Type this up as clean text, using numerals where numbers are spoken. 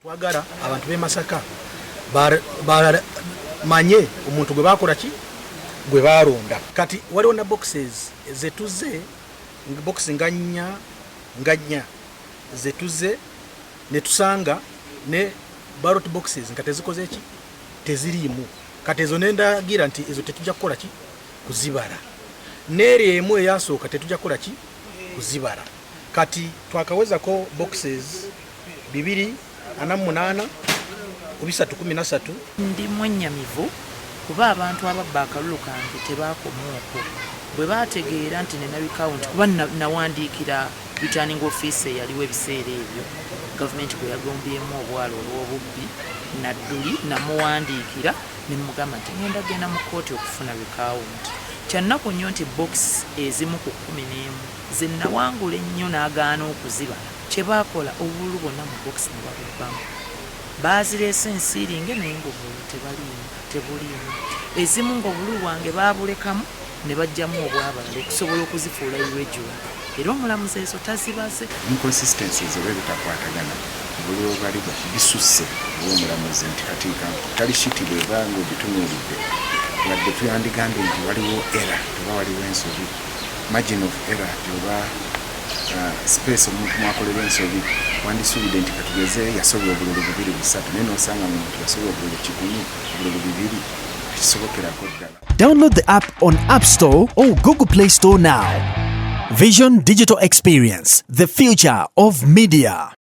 Twagala abantu b'e Masaka manye omuntu gwe bakola ki gwe balonda. Kati waliwo na boxes zetuze box nganya zetuze ne tusanga ne ballot boxes nga tezikoze eki teziriimu. Kati ezo nendagira nti ezo tetujja kukola ki kuzibala. Neri emu eyasooka tetujja kukola ki kuzibala. Kati twakawezako boxes 248 kubisatu 13. Ndi mwennyamivu kuba abantu ababba akalulu kange tebakomaoko bwe bategeera nti nina bikawunti kuba nawandiikira returning office eyaliwo ebiseera ebyo gavumenti gwe yagombyemu obwalo olw'obubbi nadduli namuwandiikira ne mugamba nti ngenda genda mu kkooti okufuna bikawunti. Kyannaku nnyo nti box ezimu ku 11 ze nawangula ennyo n'agaana okuziba kye baakola obululu bonna mu box ne babubbamu. Baazireese ensiiringe naye ng'obululu tebuliimu. Ezimu ng'obululu bwange baabulekamu ne bajjamu obwabalala okusobola okuzifuula irregular. Era omulamuzi ezo tazibaze. Inconsistencies oba ebitakwatagana obululu bwali bisusse olw'omulamuzi nti kati tali shiti bweba ng'ogitunuulidde wadde tuyandigambye nti waliwo error oba waliwo ensobi margin of error oba space omuntu mwakolera ensobi wandisuubidde nti katugeze yasobya obululu 2-3 naye n'osanga muntu yasobya obululu 1 obululu 2 tekisobokerako ddala. Download the app on App Store or Google Play Store now. Vision Digital Experience, the future of media.